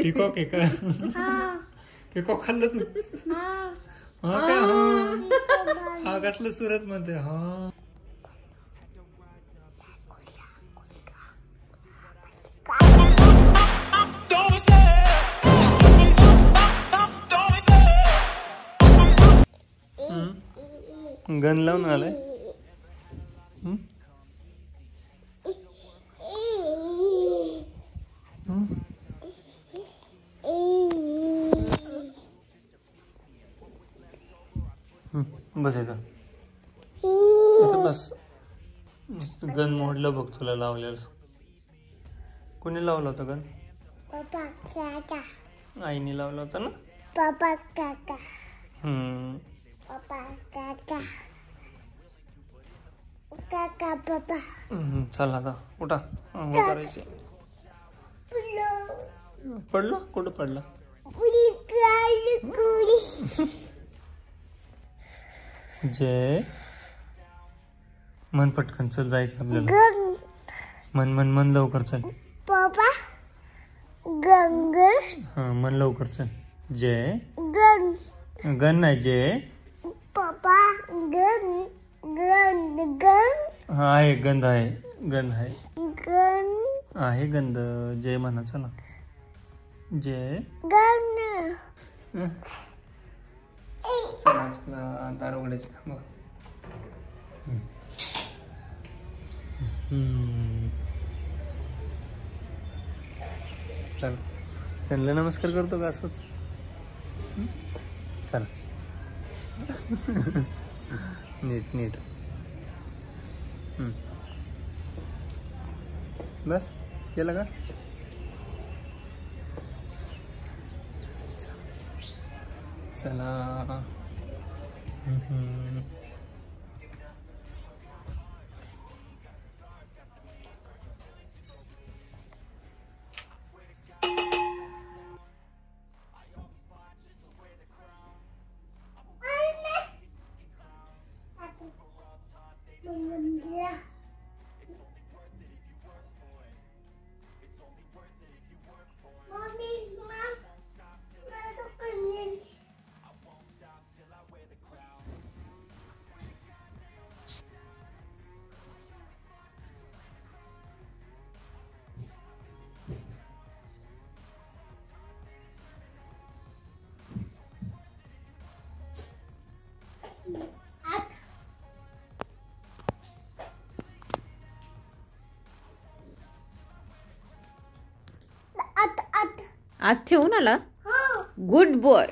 Peacock आहे का? Peacock खाल्लं तू? हा का? हा कसलं सुरत म्हणते? हा गन लावून आलाय. बस आहे का? बस गन मोडलं बघ तुला लावलेलं. कोणी लावला होता गन? पप्पा काका. आईने लावला होता ना? पप्पा काका. पप्पा काका. काका पप्पा. चला आता उठा, आंघोळ करायची. पडलो? कुठं पडला? जय मन पटकन चल, जायचं आपल्याला. मन मन मन लवकर चल. पप्पा गंग. हा मन लवकर चल. जय गन. गन नाही जय. पप्पा गन. गंध. गंध. हा आहे, गंध आहे. गंध आहे. गंध आहे गंध. जय म्हणा चला. जय गंध. चला चला दार उघडायची. थांबा. चला त्यांना नमस्कार करतो का असंच? चला नीट नीट. बस केलं का? चला. आत ठेवून आला. Good boy.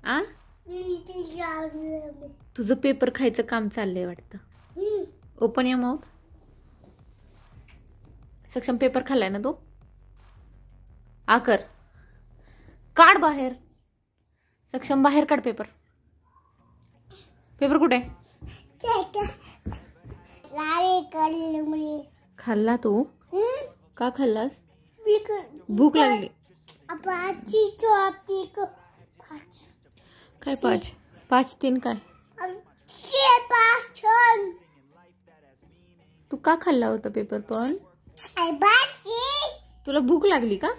आ तुझं पेपर खायचं काम चाललंय वाटतं. Open your mouth. सक्षम पेपर खाल्लाय ना तू? आकर काढ बाहेर. सक्षम बाहेर काढ पेपर. पेपर कुठे? खाल्ला तू? का खाल्लास? भूक लागली. काय 5 5 3 काय? तू का खाल्ला होता पेपर पण? तुला भूक लागली का?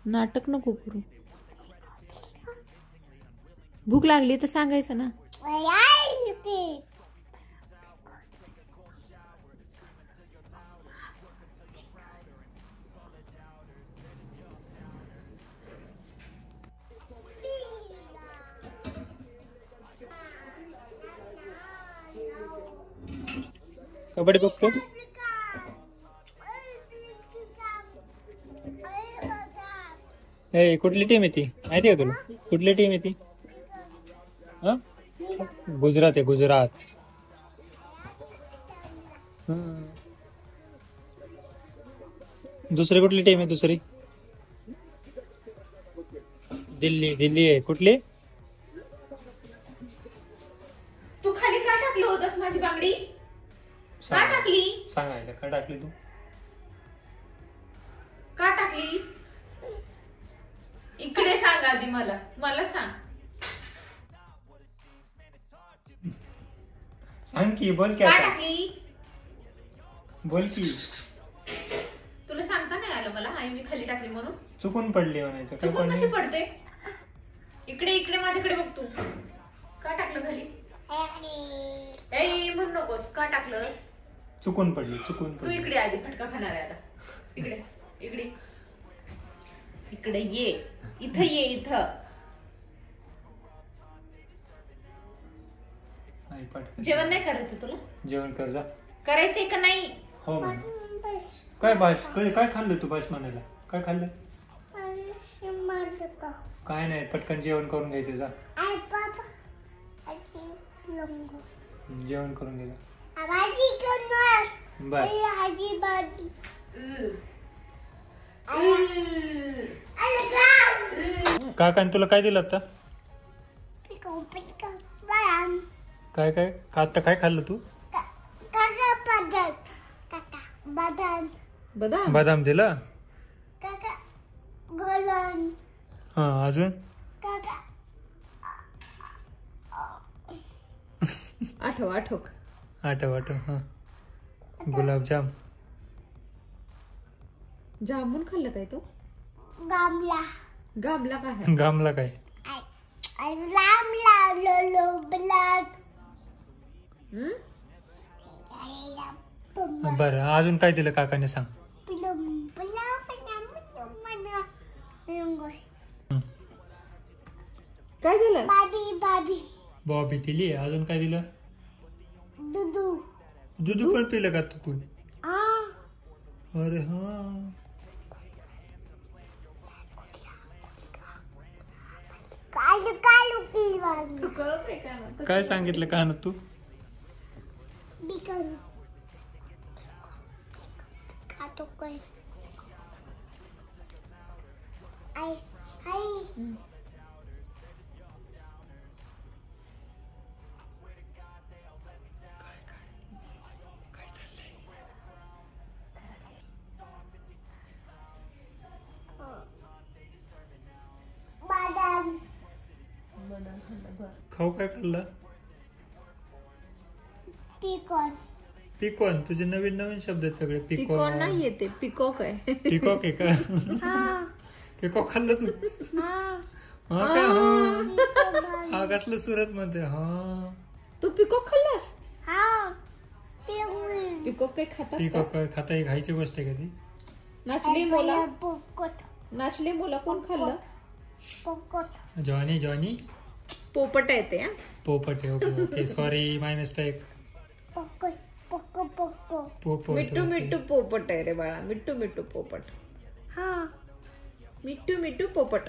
नाटक नको करू. भूक लागली तर सांगायचं ना. कबड्डी बघतो. कुठली टीम आहे ती माहिती आहे का तुला? कुठली टीम आहे ती? गुजरात आहे, गुजरात. दुसरी कुठली टीम आहे? दुसरी दिल्ली. दिल्ली आहे. कुठली? तू खाली का टाकलं होतस माझी बांगडी? का टाकली? सांगायला का टाकली तू? का टाकली? इकडे सांग आधी. मला सांग. सांग की, बोल की का आता. टाकली? बोल की. तुला सांगता नाही आलं मला आई मी खाली टाकली म्हणून? चुकून पडली म्हणायचं. काय चुकून कशी पडली? पडते? इकडे इकडे माझ्याकडे बघ तू. का टाकलं खाली? ए म्हणू नकोस. का टाकलं? चुकून पडली, चुकून तू पडली. इकडे आधी फटका खाणार आहे आता. इकडे इकडे इकडे ये. इथं ये इथं. आई, पटकन. जेवण नाही करायचं तुला? जेवण कर जा. करायचंय का नाही? हो म्हण. काय भाष काय खाल्लं तू भाष म्हणायला? काय खाल्लं? काय नाही, पटकन जेवण करून घ्यायचं जा. जेवण करून घे जा. बर. काकाने तुला काय दिलं आता? काय काय आता काय खाल्लं तू? बदाम बदाम दिला. हा, अजून आठव आठव आठव. हा, गुलाबजाम. जामून खाल्लं काय तू? गामला काय गामला काय? बरं, अजून काय दिलं काकाने सांग. काय झालं? बॉबी दिली. अजून काय दिलं? दूध पण पिलं का तू? अरे हा. काय सांगितलं का ना तू? खाऊ काय खाल्लं? पिकॉन. तुझे नवीन नवीन शब्द आहेत सगळे. पिकॉन नाही येते, पिकॉक आहे. पिकॉक आहे का? पिकॉक खाल्लं तू? हा का? हा, कसलं सुरत मध्ये. हा, तू पिकॉक खाल्लास? पिकॉक काही खातात? पिकॉक खाता खायची गोष्ट आहे का ती? नाचले मोला कोण खाल्लं? जॉनी पोपट आहे ते. पोपट आहे. ओके ओके, सॉरी, माय मिस्टेक. पोपट. मिट्टू पोपट आहे रे बाळा. मिट्टू पोपट. मिट्टू पोपट.